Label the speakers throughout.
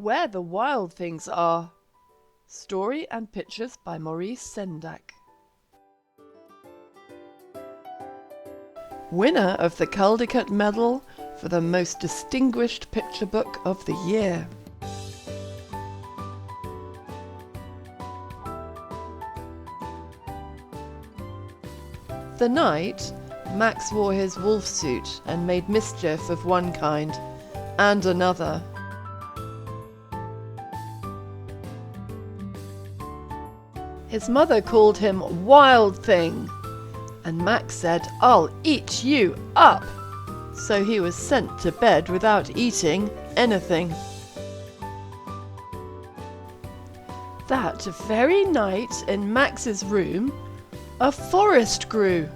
Speaker 1: Where the Wild Things Are. Story and pictures by Maurice Sendak. Winner of the Caldecott Medal for the most distinguished picture book of the year. The night, Max wore his wolf suit and made mischief of one kind and another. His mother called him Wild Thing, and Max said, "I'll eat you up!" So he was sent to bed without eating anything. That very night in Max's room, a forest grew.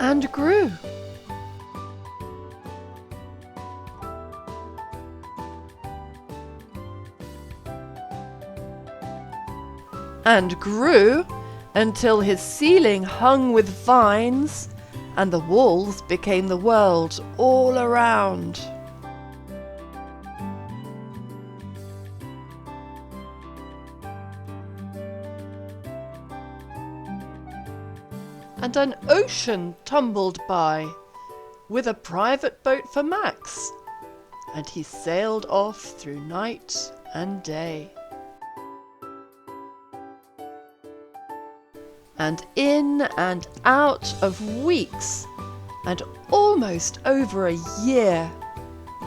Speaker 1: And grew. And grew until his ceiling hung with vines, and the walls became the world all around. And an ocean tumbled by, with a private boat for Max, and he sailed off through night and day. And in and out of weeks, and almost over a year,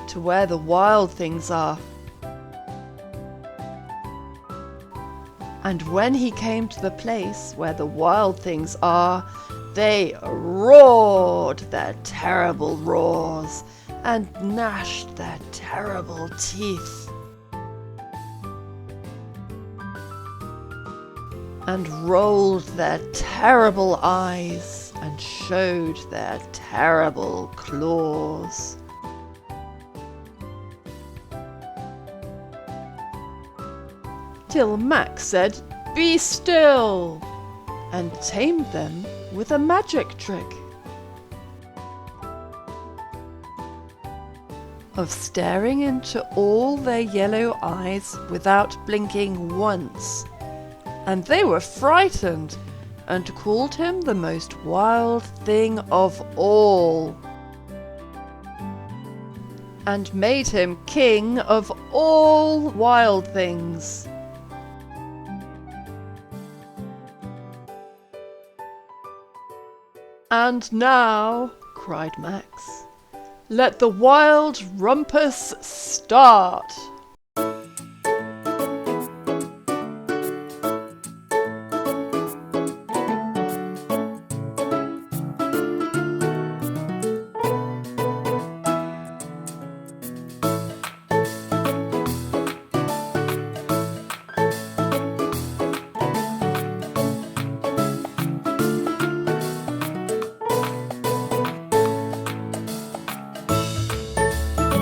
Speaker 1: to where the wild things are. And when he came to the place where the wild things are, they roared their terrible roars, and gnashed their terrible teeth, and rolled their terrible eyes, and showed their terrible claws. Till Max said, "Be still," and tamed them with a magic trick of staring into all their yellow eyes without blinking once. And they were frightened, and called him the most wild thing of all, and made him king of all wild things. "And now," cried Max, "let the wild rumpus start!"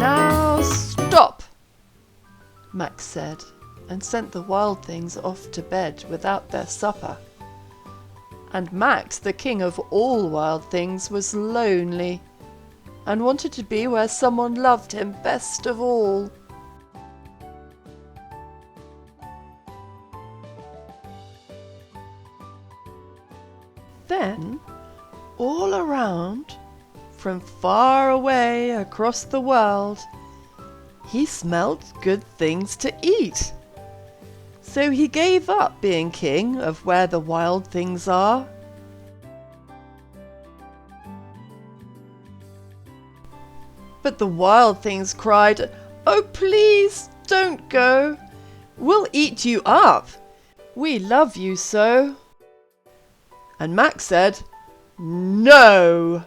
Speaker 1: "Now stop," Max said, and sent the wild things off to bed without their supper. And Max, the king of all wild things, was lonely, and wanted to be where someone loved him best of all. Then, all around, from far away across the world, he smelled good things to eat. So he gave up being king of where the wild things are. But the wild things cried, "Oh, please don't go. We'll eat you up. We love you so." And Max said, "No."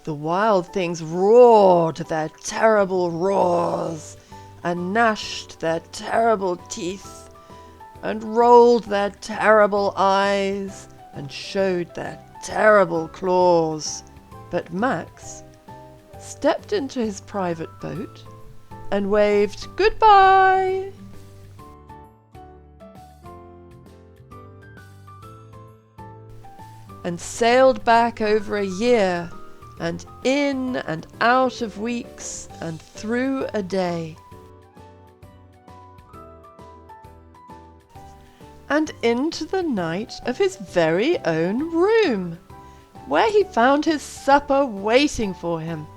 Speaker 1: The wild things roared their terrible roars, and gnashed their terrible teeth, and rolled their terrible eyes, and showed their terrible claws. But Max stepped into his private boat and waved goodbye. and sailed back over a year, and in and out of weeks, and through a day. And into the night of his very own room, where he found his supper waiting for him.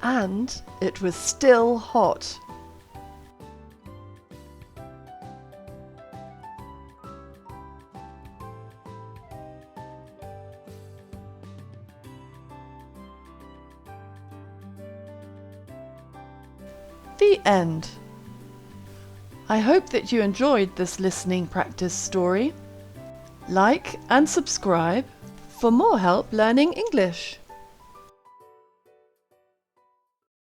Speaker 1: And it was still hot. The end. I hope that you enjoyed this listening practice story. Like and subscribe for more help learning English.